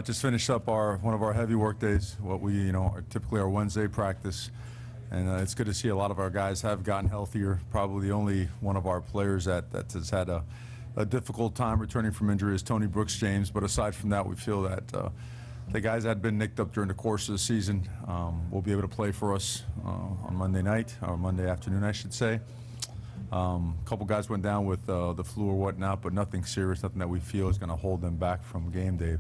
Just finished up one of our heavy work days, what we are typically our Wednesday practice, and it's good to see a lot of our guys have gotten healthier. Probably the only one of our players that has had a difficult time returning from injury is Tony Brooks James. But aside from that, we feel that the guys that had been nicked up during the course of the season will be able to play for us on Monday night, or Monday afternoon, I should say. A couple guys went down with the flu or whatnot, but nothing serious, nothing that we feel is going to hold them back from game day.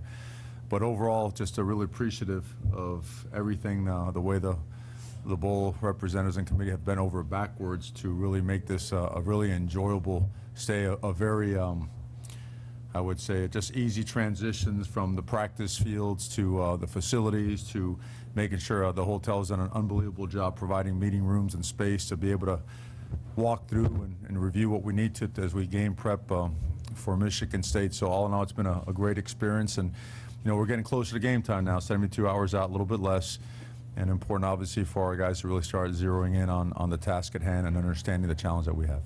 But overall, just really appreciative of everything, the way the bowl representatives and committee have bent over backwards to really make this a really enjoyable stay, a very, I would say, just easy transitions from the practice fields to the facilities to making sure the hotel's done an unbelievable job providing meeting rooms and space to be able to walk through and review what we need to as we game prep for Michigan State. So all in all, it's been a great experience, and we're getting closer to game time now, 72 hours out, a little bit less, and important obviously for our guys to really start zeroing in on the task at hand and understanding the challenge that we have.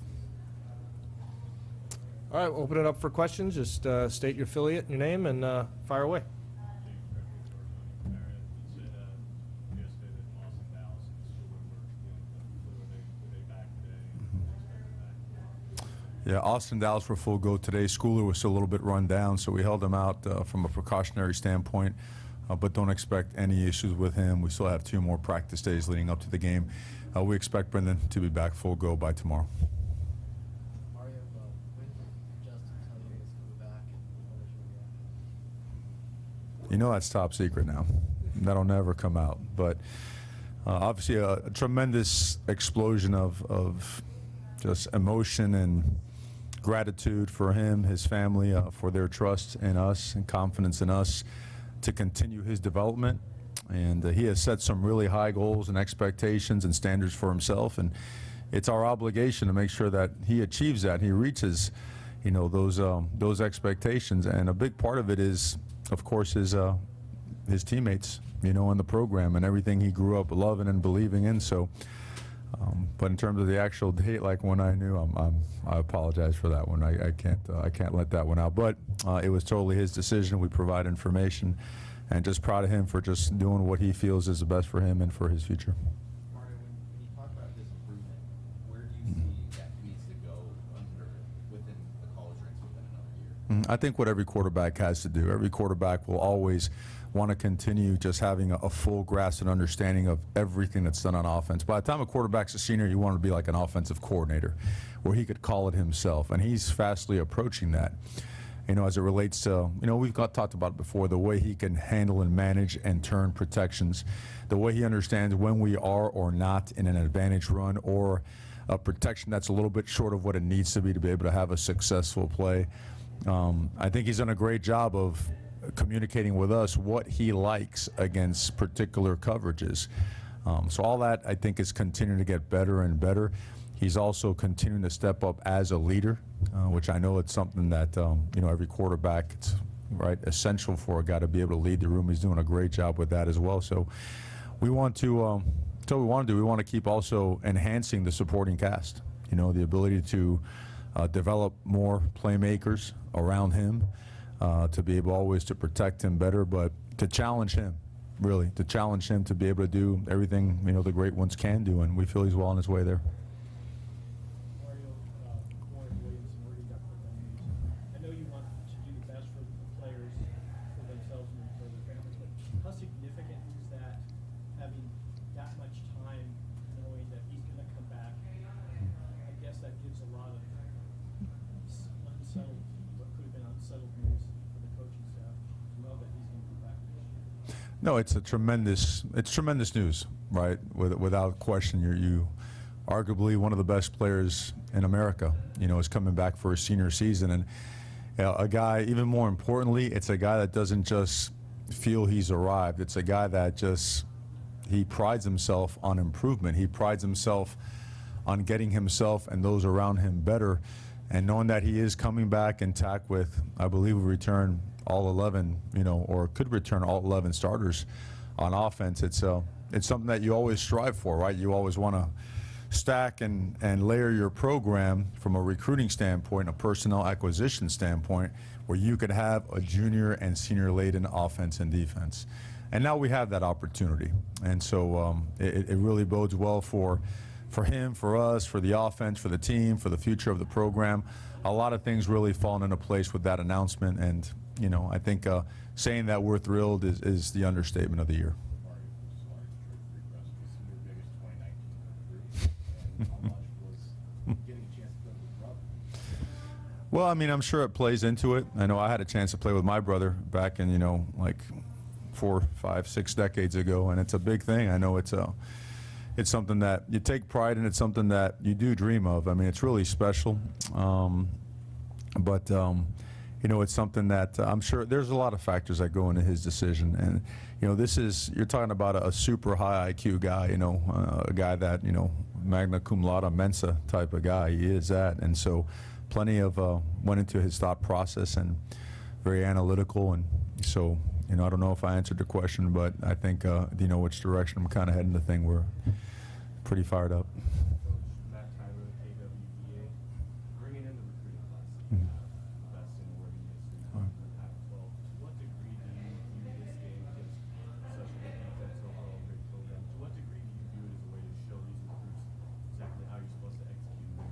All right, we'll open it up for questions. Just state your affiliate and your name and fire away. Yeah, Austin and Dallas were full go today. Schooler was still a little bit run down, so we held him out from a precautionary standpoint, but don't expect any issues with him. We still have 2 more practice days leading up to the game. We expect Brendan to be back full go by tomorrow. Mario, when did Justin tell you he was coming back, and what was your reaction? That's top secret now. That'll never come out. But obviously a tremendous explosion of just emotion and gratitude for him, his family, for their trust in us and confidence in us to continue his development. And he has set some really high goals and expectations and standards for himself, and it's our obligation to make sure that he achieves that, he reaches those expectations. And a big part of it is, of course, his teammates, in the program and everything he grew up loving and believing in. So but in terms of the actual date, like when I knew, I apologize for that one. I can't let that one out. But it was totally his decision. We provide information, and just proud of him for just doing what he feels is the best for him and for his future. Mario, when you talk about his improvement, where do you see that needs to go within the college ranks within another year? I think what every quarterback has to do. Every quarterback will always want to continue just having a full grasp and understanding of everything that's done on offense. By the time a quarterback's a senior, you want to be like an offensive coordinator where he could call it himself, and he's fastly approaching that. As it relates to, we've talked about it before, the way he can handle and manage and turn protections, the way he understands when we are or not in an advantage run or a protection that's a little bit short of what it needs to be able to have a successful play. I think he's done a great job of communicating with us what he likes against particular coverages. So all that, I think, is continuing to get better and better. He's also continuing to step up as a leader, which I know it's something that every quarterback, it's essential for a guy to be able to lead the room. He's doing a great job with that as well. So we want to, we want to keep also enhancing the supporting cast. The ability to develop more playmakers around him, to be able always to protect him better, but to challenge him, really, to challenge him to be able to do everything the great ones can do, and we feel he's well on his way there. I know you want to do the best for the players, for themselves and for their families, but how significant is that, having that much time, knowing that he's going to come back? I guess that gives a lot of unsettled, what could have been unsettled news for the coaching staff to know that he's going to be back. No, it's tremendous news, right? Without question, you arguably one of the best players in America, is coming back for a senior season, and a guy, even more importantly, it's a guy that doesn't just feel he's arrived. It's a guy that he prides himself on improvement. He prides himself on getting himself and those around him better, and knowing that he is coming back intact with, I believe, we return all 11, or could return all 11 starters on offense. It's something that you always strive for, right? You always want to stack and layer your program from a recruiting standpoint, a personnel acquisition standpoint, where you could have a junior and senior laden offense and defense. And now we have that opportunity. And so it really bodes well for him, for us, for the offense, for the team, for the future of the program. A lot of things really falling into place with that announcement. And, you know, I think saying that we're thrilled is the understatement of the year. Well, I mean, I'm sure it plays into it. I know I had a chance to play with my brother back in, you know, like 4, 5, 6 decades ago, and it's a big thing. I know it's something that you take pride in. It's something that you do dream of. I mean, it's really special. But you know, it's something that I'm sure there's a lot of factors that go into his decision. And, you know, you're talking about a super high IQ guy, you know, a guy that, you know, magna cum laude, Mensa type of guy. He is that. And so plenty of went into his thought process and very analytical. And so, you know, I don't know if I answered the question, but I think, you know, which direction I'm kind of heading the thing. We're pretty fired up. Matt Tyler, AWBA, bringing in the recruiting class, best in working history in the Pac-12. To what degree do you view this game against such a good defense, overall great program? To what degree do you view it as a way to show these recruits exactly how you're supposed to execute?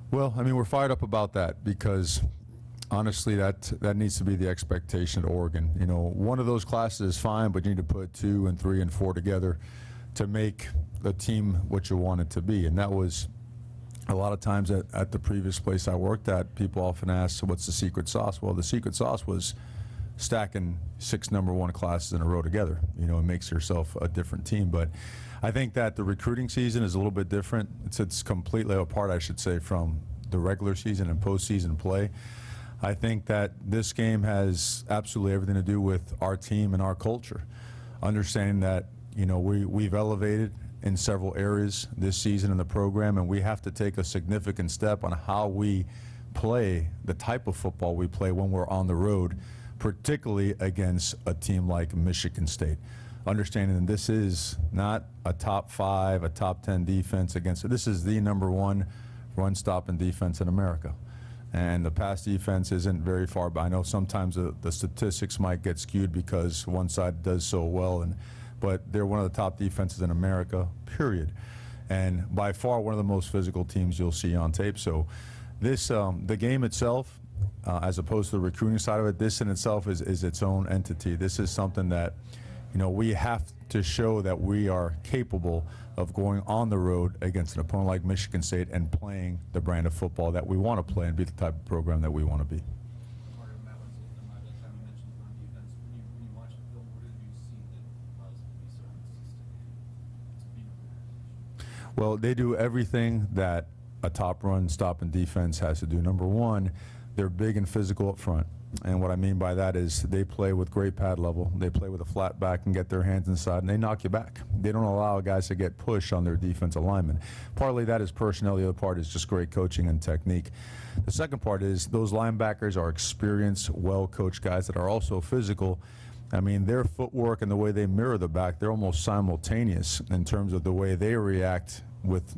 Well, I mean, we're fired up about that because honestly, that needs to be the expectation at Oregon. You know, one of those classes is fine, but you need to put 2 and 3 and 4 together to make the team what you want it to be. And that was a lot of times at the previous place I worked at, people often ask, so what's the secret sauce? Well, the secret sauce was stacking 6 #1 classes in a row together. You know, it makes yourself a different team. But I think that the recruiting season is a little bit different. It's completely apart, I should say, from the regular season and postseason play. I think that this game has absolutely everything to do with our team and our culture. Understanding that, you know, we've elevated in several areas this season in the program, and we have to take a significant step on how we play, the type of football we play when we're on the road, particularly against a team like Michigan State. Understanding that this is not a top 5, a top 10 defense against, this is the #1 run stopping defense in America. And the pass defense isn't very far, but I know sometimes the statistics might get skewed because one side does so well, but they're one of the top defenses in America, period. And by far one of the most physical teams you'll see on tape. So this, the game itself, as opposed to the recruiting side of it, this in itself is its own entity. This is something that, you know, we have to show that we are capable of going on the road against an opponent like Michigan State and playing the brand of football that we want to play and be the type of program that we want to be. Mario, Matt, you mentioned the run defense. When you watch the film, what have you seen that allows it to be so consistent? Well, they do everything that a top run stopping defense has to do. #1, they're big and physical up front. And what I mean by that is they play with great pad level. They play with a flat back and get their hands inside, and they knock you back. They don't allow guys to get pushed on their defensive linemen. Partly that is personnel. The other part is just great coaching and technique. The second part is those linebackers are experienced, well-coached guys that are also physical. I mean, their footwork and the way they mirror the back, they're almost simultaneous in terms of the way they react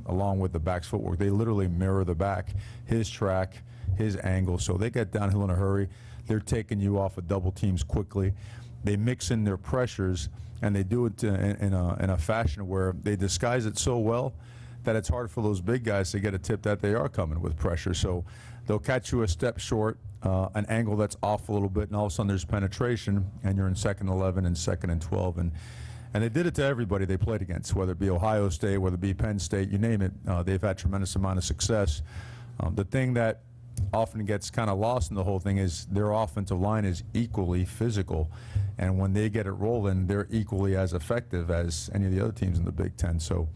along with the back's footwork. They literally mirror the back, his track, his angle. So they get downhill in a hurry. They're taking you off of double teams quickly. They mix in their pressures, and they do it in a fashion where they disguise it so well that it's hard for those big guys to get a tip that they are coming with pressure. So they'll catch you a step short, an angle that's off a little bit, and all of a sudden there's penetration, and you're in 2nd 11 and 2nd and 12. And they did it to everybody they played against, whether it be Ohio State, whether it be Penn State, you name it. They've had tremendous amount of success. The thing that often gets kind of lost in the whole thing is their offensive line is equally physical, and when they get it rolling, they're equally as effective as any of the other teams in the Big Ten. So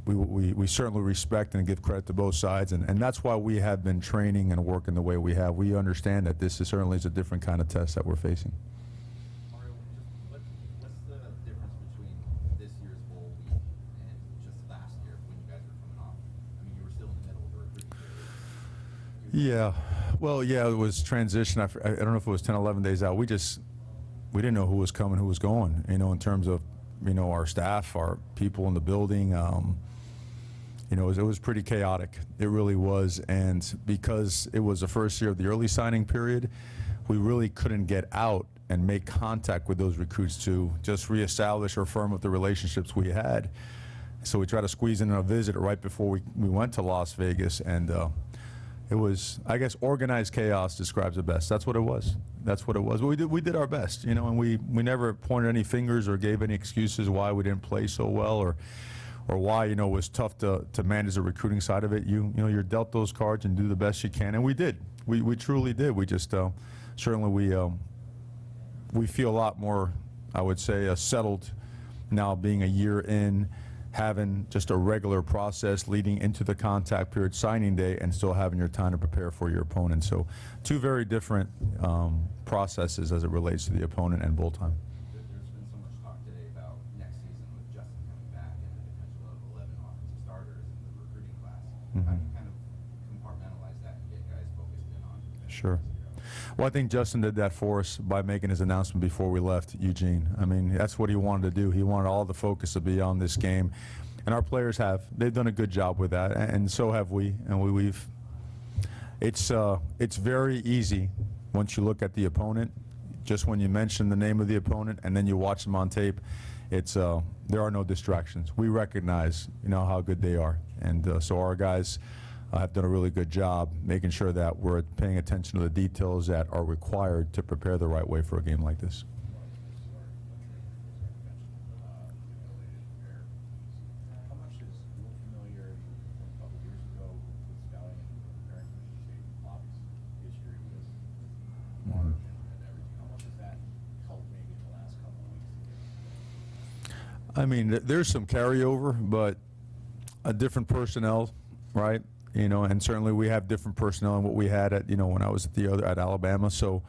we certainly respect and give credit to both sides, and that's why we have been training and working the way we have. We understand that this certainly is a different kind of test that we're facing. Mario, what's the difference between this year's bowl week and just last year when you guys were coming off? I mean, you were still in the middle of the recruiting period. Yeah, well, yeah, it was transition. I don't know if it was 10, 11 days out. We didn't know who was coming, who was going, you know, in terms of, you know, our staff, our people in the building. you know, it was pretty chaotic. It really was. And because it was the first year of the early signing period, we really couldn't get out and make contact with those recruits to just reestablish or firm up the relationships we had. So we tried to squeeze in a visit right before we went to Las Vegas, and it was, I guess, organized chaos describes it best. That's what it was. That's what it was. But we did our best, you know, and we never pointed any fingers or gave any excuses why we didn't play so well, or why, you know, it was tough to manage the recruiting side of it. You know, you're dealt those cards and do the best you can, and we did. We truly did. We just certainly we feel a lot more, I would say, settled now, being a year in, having just a regular process leading into the contact period, signing day, and still having your time to prepare for your opponent. So two very different processes as it relates to the opponent and bowl time. There's been so much talk today about next season with Justin coming back and the potential of 11 offensive starters in the recruiting class. How do you kind of compartmentalize that and get guys focused in on? Sure. Well, I think Justin did that for us by making his announcement before we left Eugene. I mean, that's what he wanted to do. He wanted all the focus to be on this game, and our players have. They've done a good job with that, and so have we. And we've. It's very easy once you look at the opponent. Just when you mention the name of the opponent and then you watch them on tape, it's there are no distractions. We recognize, you know, how good they are, and so our guys have done a really good job making sure that we're paying attention to the details that are required to prepare the right way for a game like this. How much is your familiarity from a couple years ago with scouting and preparing for the state obvious history with March and everything? How much has that helped maybe in the last couple of weeks? I mean, there's some carryover, but a different personnel, right? You know, and certainly we have different personnel than what we had at, you know, when I was at Alabama. So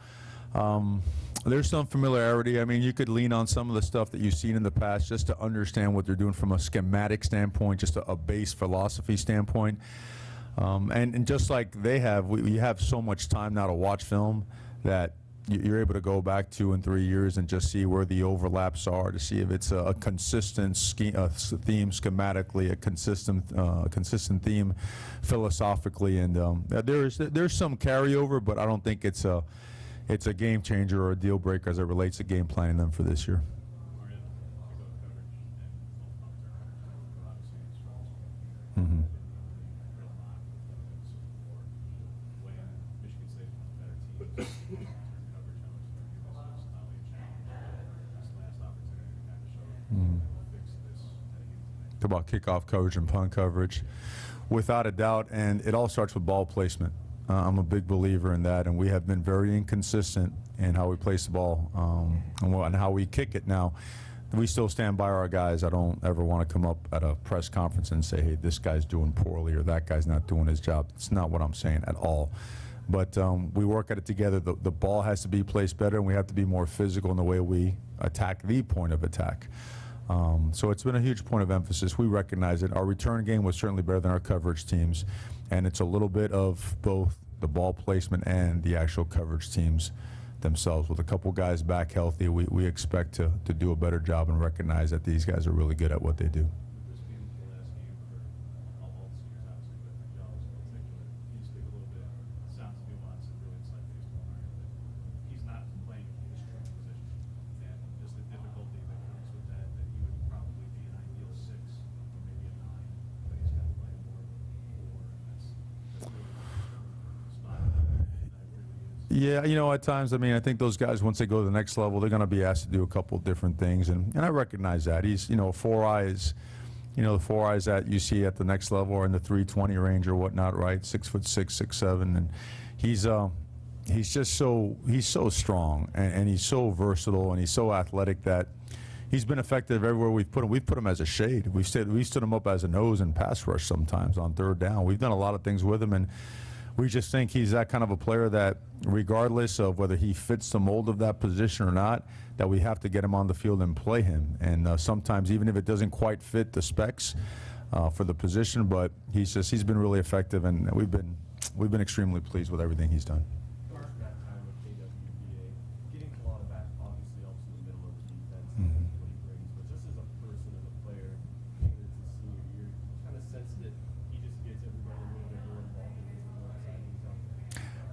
there's some familiarity. I mean, you could lean on some of the stuff that you've seen in the past just to understand what they're doing from a schematic standpoint, just a base philosophy standpoint. And just like they have, we have so much time now to watch film that you're able to go back 2 and 3 years and just see where the overlaps are, to see if it's a consistent theme schematically, a consistent theme philosophically, and there's some carryover, but I don't think it's a game changer or a deal breaker as it relates to game planning them for this year. Mm-hmm. Talk about kickoff coverage and punt coverage, without a doubt, and it all starts with ball placement. I'm a big believer in that, and we have been very inconsistent in how we place the ball and how we kick it. Now, we still stand by our guys. I don't ever want to come up at a press conference and say, hey, this guy's doing poorly or that guy's not doing his job. It's not what I'm saying at all. But we work at it together. The ball has to be placed better, and we have to be more physical in the way we attack the point of attack. So it's been a huge point of emphasis. We recognize it. Our return game was certainly better than our coverage teams, and it's a little bit of both the ball placement and the actual coverage teams themselves. With a couple guys back healthy, we expect to do a better job and recognize that these guys are really good at what they do. This being the last game for all seniors, obviously, but for y'all in particular, can you speak a little bit? It sounds nuanced and really insightful, but he's not playing his true position, and just the difficulty that comes with that he would probably be an ideal 6 or maybe a 9, but he's got to play more of a 4, and that's really spot where he is. Yeah, you know, at times, I mean, I think those guys, once they go to the next level, they're going to be asked to do a couple of different things, and I recognize that. He's, you know, 4 eyes, you know, the 4 eyes that you see at the next level are in the 320 range or whatnot, right? 6'6", 6'7", and he's just so strong, and he's so versatile, and he's so athletic that he's been effective everywhere we've put him. We've put him as a shade. We stood him up as a nose and pass rush sometimes on 3rd down. We've done a lot of things with him, and we just think he's that kind of a player that, regardless of whether he fits the mold of that position or not, that we have to get him on the field and play him. And sometimes, even if it doesn't quite fit the specs for the position, but he's been really effective, and we've been extremely pleased with everything he's done. Mark, that time with KWBA, getting to a lot of that obviously helps in the middle of the defense and what he brings, but just as a person, as a player, being that it's his senior year, kind of sense that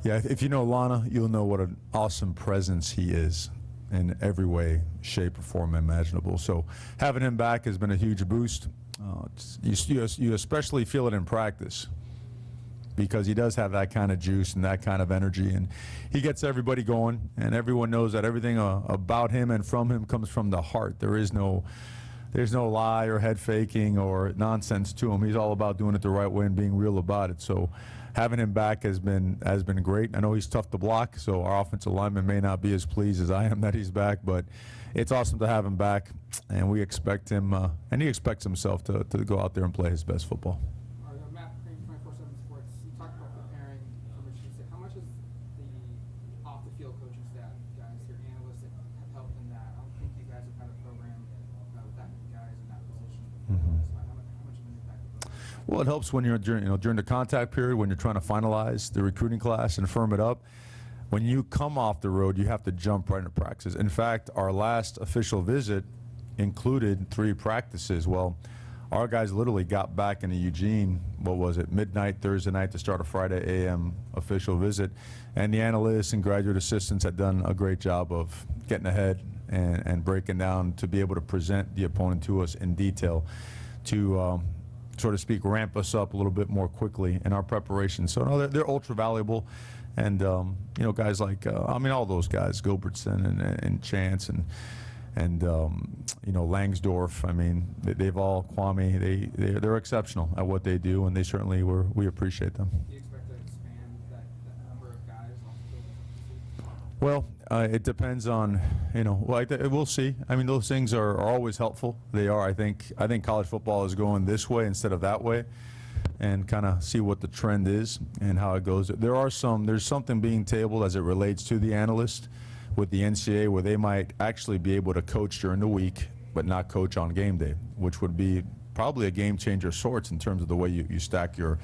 Yeah, if you know Lana, you'll know what an awesome presence he is in every way, shape, or form imaginable. So having him back has been a huge boost. You especially feel it in practice because he does have that kind of juice and that kind of energy, and he gets everybody going, and everyone knows that everything about him and from him comes from the heart. There's no lie or head faking or nonsense to him. He's all about doing it the right way and being real about it. So having him back has been great. I know he's tough to block, so our offensive lineman may not be as pleased as I am that he's back, but it's awesome to have him back, and we expect him, and he expects himself to go out there and play his best football. Matt Crane, 24/7 Sports. You talked about preparing for Michigan State. How much has the off-the-field coaching staff, guys, your analysts, have helped in that? I don't think you guys have had a program with that many guys in that position before. So how much of an impact has that? Well, it helps when you're during the contact period, when you're trying to finalize the recruiting class and firm it up. When you come off the road, you have to jump right into practices. In fact, our last official visit included 3 practices. Well, our guys literally got back into Eugene, what was it, midnight Thursday night to start a Friday a.m. official visit. And the analysts and graduate assistants had done a great job of getting ahead and breaking down to be able to present the opponent to us in detail to, so to speak, ramp us up a little bit more quickly in our preparation. So no, they're ultra valuable. And, guys like, all those guys, Gilbertson and Chance and Langsdorf, they've all, Kwame, they're exceptional at what they do, and they certainly we appreciate them. Do you expect to expand that number of guys off the field? Well, it depends on, we'll see. Those things are always helpful. They are. I think college football is going this way instead of that way, and kind of see what the trend is and how it goes. There's something being tabled as it relates to the analyst with the NCAA where they might actually be able to coach during the week but not coach on game day, which would be probably a game changer of sorts in terms of the way you stack your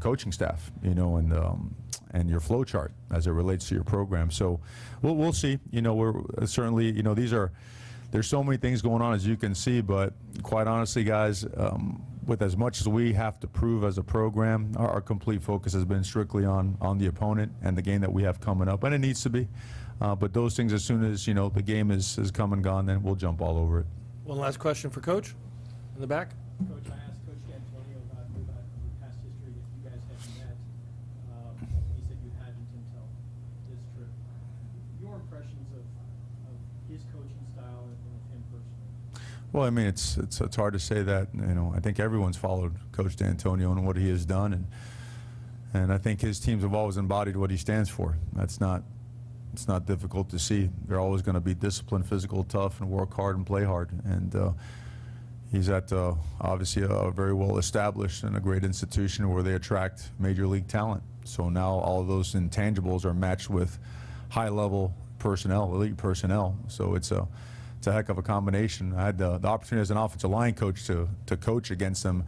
coaching staff, and your flow chart as it relates to your program. So we'll see. We're certainly, there's so many things going on, as you can see, but quite honestly, guys, with as much as we have to prove as a program, our complete focus has been strictly on the opponent and the game that we have coming up, and it needs to be. But those things, as soon as, the game is come and gone, then we'll jump all over it. One last question for Coach in the back. Coach, I asked Coach D'Antonio about your past history, if you guys had met. He said you hadn't until this trip. Your impressions of his coaching style and of him personally? Well, it's hard to say that. I think everyone's followed Coach D'Antonio and what he has done, and I think his teams have always embodied what he stands for. It's not difficult to see. They're always going to be disciplined, physical, tough, and work hard and play hard. And he's at obviously a very well established and a great institution where they attract major league talent. So now all of those intangibles are matched with high-level personnel, elite personnel. So it's a heck of a combination. I had the opportunity as an offensive line coach to coach against them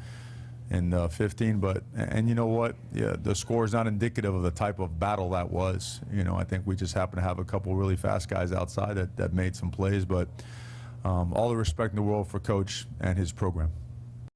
in 15, and you know what? Yeah, the score is not indicative of the type of battle that was. I think we just happened to have a couple really fast guys outside that made some plays, but all the respect in the world for Coach and his program.